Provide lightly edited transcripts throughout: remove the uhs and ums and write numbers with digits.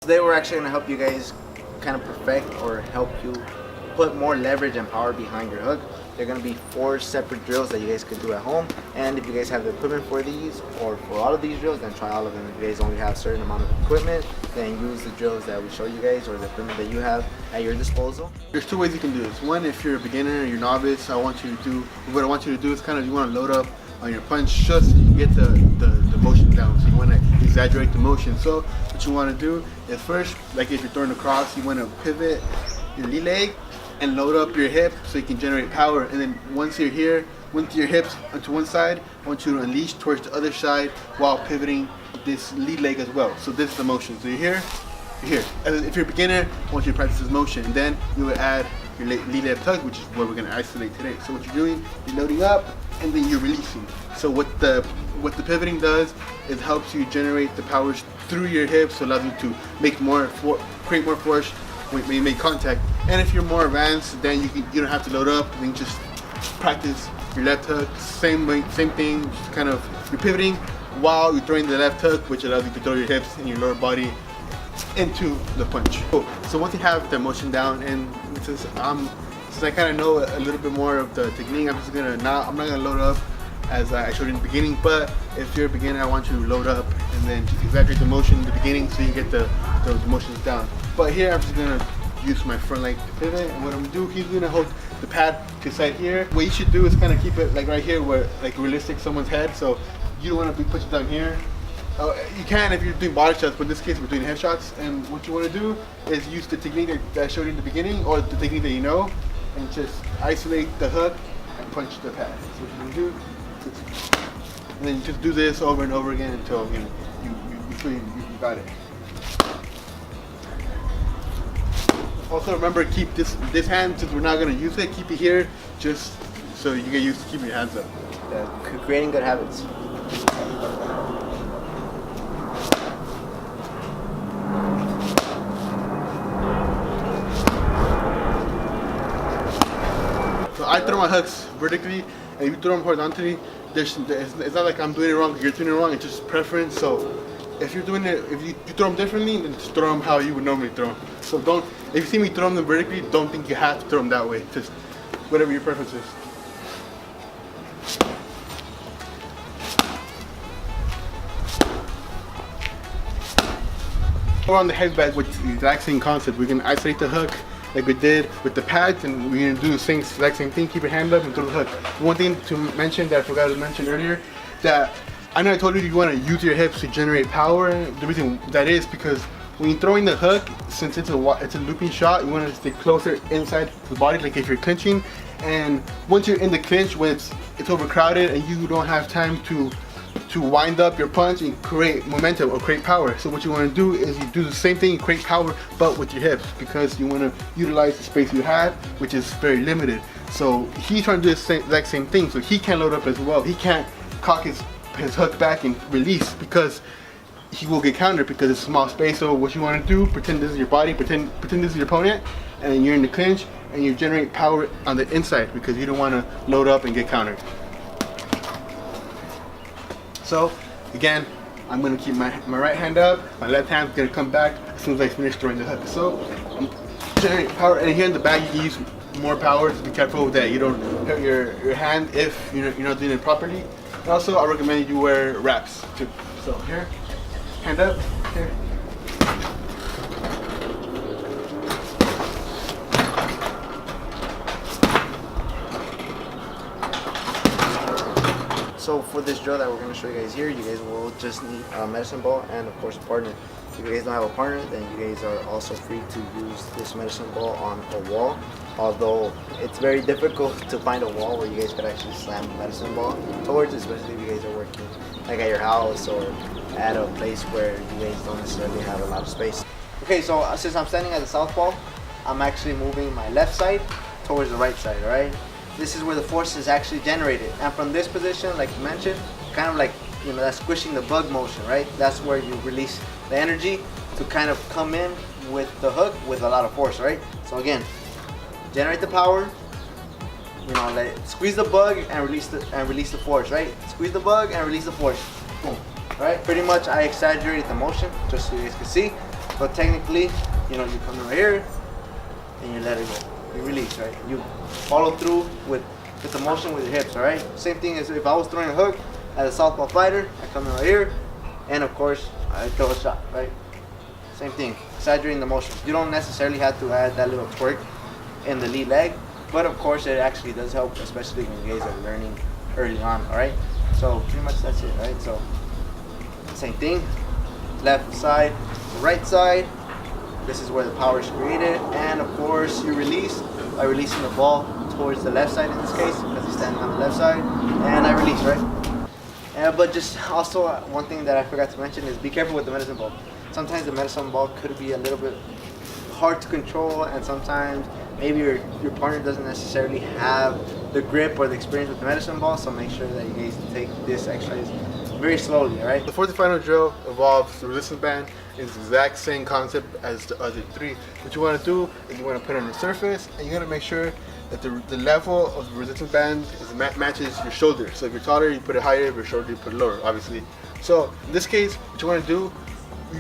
Today we're actually going to help you guys kind of perfect or help you put more leverage and power behind your hook. They're going to be 4 separate drills that you guys could do at home, and if you guys have the equipment for these or for all of these drills, then try all of them. If you guys only have a certain amount of equipment, then use the drills that we show you guys or the equipment that you have at your disposal. There's 2 ways you can do this. One, if you're a beginner or you're novice, what I want you to do is kind of, you want to load up on your punch just so you can get the motion down. So you want to exaggerate the motion. So what you want to do is first, like if you're throwing across, you want to pivot your lead leg and load up your hip so you can generate power. And then once you're here, once your hips onto one side, I want you to unleash towards the other side while pivoting this lead leg as well. So this is the motion. So you're here, you're here. And if you're a beginner, I want you to practice this motion, and then you would add your lead leg tug, which is what we're going to isolate today. So what you're doing, you're loading up and then you're releasing. So what the pivoting does is helps you generate the powers through your hips, so allows you to make create more force when you make contact. And if you're more advanced, then you don't have to load up, and then just practice your left hook. Same thing, just kind of you're pivoting while you're throwing the left hook, which allows you to throw your hips and your lower body into the punch. So once you have the motion down, and since I kind of know a little bit more of the technique, I'm not gonna load up as I showed in the beginning. But if you're a beginner, I want you to load up and then just exaggerate the motion in the beginning so you get the motions down. But here I'm just gonna use my front leg to pivot, and what I'm gonna do, he's gonna hold the pad to the side here. What you should do is kind of keep it like right here, where like realistic someone's head. So you don't want to be pushing down here. You can if you're doing body shots, but in this case we're doing head shots. And what you want to do is use the technique that I showed you in the beginning, or the technique that you know, and just isolate the hook and punch the pad. So what you're gonna do, and then you just do this over and over again until you feel you got it. Also remember, keep this hand, since we're not going to use it, keep it here just so you get used to keeping your hands up. Creating good habits. So I throw my hooks vertically, and you throw them horizontally. It's not like I'm doing it wrong, you're doing it wrong, it's just preference. So if you're doing it, if you throw them differently, then just throw them how you would normally throw them. So if you see me throw them vertically, don't think you have to throw them that way. Just whatever your preference is. We're on the headband with the exact same concept. We can isolate the hook like we did with the pads, and we're gonna do the exact same thing. Keep your hand up and throw the hook. One thing to mention that I forgot to mention earlier, that I know I told you want to use your hips to generate power. The reason that is because when you're throwing the hook, since it's a looping shot, you want to stay closer inside the body, like if you're clinching. And once you're in the clinch, when it's overcrowded and you don't have time to wind up your punch and create momentum or create power. So what you want to do is you do the same thing, you create power, but with your hips, because you want to utilize the space you have, which is very limited. So he's trying to do the exact same thing, so he can't load up as well. He can't cock his hook back and release, because he will get countered because it's a small space. So what you want to do, pretend this is your body, pretend this is your opponent, and you're in the clinch, and you generate power on the inside because you don't want to load up and get countered. So again, I'm going to keep my right hand up, my left hand's going to come back as soon as I finish throwing the hook. So I'm generating power, and here in the back you can use more power, so be careful that you don't hurt your hand if you're not doing it properly. And also I recommend you wear wraps too. So here, hand up, here. So for this drill that we're going to show you guys here, you guys will just need a medicine ball and of course a partner. If you guys don't have a partner, then you guys are also free to use this medicine ball on a wall. Although it's very difficult to find a wall where you guys could actually slam a medicine ball towards, especially if you guys are working like at your house or at a place where you guys don't necessarily have a lot of space. Okay, so since I'm standing at the southpaw, I'm actually moving my left side towards the right side, alright? This is where the force is actually generated, and from this position, like you mentioned, kind of like, you know, that's squishing the bug motion, right? That's where you release the energy to kind of come in with the hook with a lot of force, right? So again, generate the power, you know, squeeze the bug and release the force, right? Squeeze the bug and release the force. Boom. Right? Pretty much I exaggerated the motion just so you guys can see. But technically, you know, you come right here and you let it go. You release, right? You follow through with the motion with your hips, all right? Same thing as if I was throwing a hook as a southpaw fighter. I come in right here, and of course, I throw a shot, right? Same thing, exaggerating the motion. You don't necessarily have to add that little twerk in the lead leg, but of course, it actually does help, especially when you guys are learning early on, all right? So pretty much that's it, right? So same thing, left side, right side. This is where the power is created, and of course, you release by releasing the ball towards the left side in this case, because he's standing on the left side, and I release, right? But just also one thing that I forgot to mention is be careful with the medicine ball. Sometimes the medicine ball could be a little bit hard to control, and sometimes maybe your partner doesn't necessarily have the grip or the experience with the medicine ball, so make sure that you guys take this exercise very slowly, all right? The fourth and final drill involves the resistance band. It's the exact same concept as the other three. What you want to do is you want to put it on the surface, and you got to make sure that the level of the resistance band matches your shoulder. So if you're taller, you put it higher. If you're shorter, you put it lower, obviously. So in this case, what you want to do,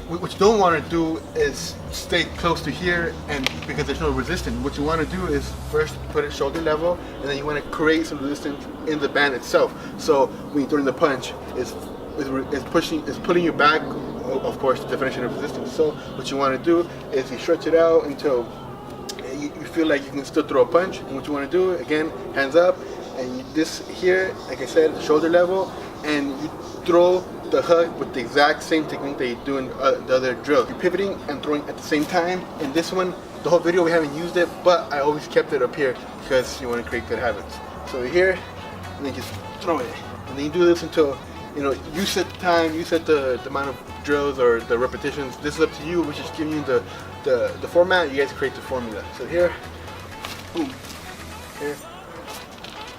what you don't want to do is stay close to here, and because there's no resistance. What you want to do is first put it shoulder level, and then you want to create some resistance in the band itself. So when you're throwing the punch, it's pulling you back. Of course, the definition of resistance. So what you want to do is you stretch it out until you feel like you can still throw a punch. And what you want to do, again, hands up, and this here, like I said, shoulder level, and you throw the hook with the exact same technique that you do in the other drill. You're pivoting and throwing at the same time. In this one, the whole video we haven't used it, but I always kept it up here because you want to create good habits. So here, and then just throw it, and then you do this until, you know, you set the time, you set the amount of drills or the repetitions. This is up to you. We're just giving you the format. You guys create the formula. So here, boom, here.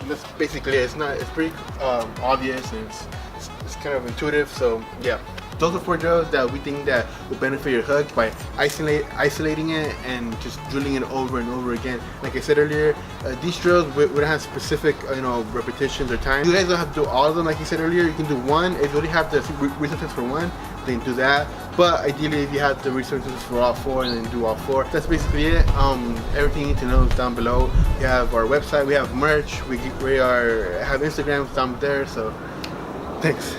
And that's basically it. It's pretty obvious, and it's kind of intuitive. So yeah, those are 4 drills that we think that will benefit your hook by isolating it and just drilling it over and over again. Like I said earlier, these drills we don't have specific repetitions or time. You guys don't have to do all of them. Like you said earlier, you can do one. If you already have the resources for one, then do that. But ideally, if you have the resources for all 4, and then do all 4. That's basically it. Everything you need to know is down below. We have our website, we have merch, we have Instagrams down there. So thanks.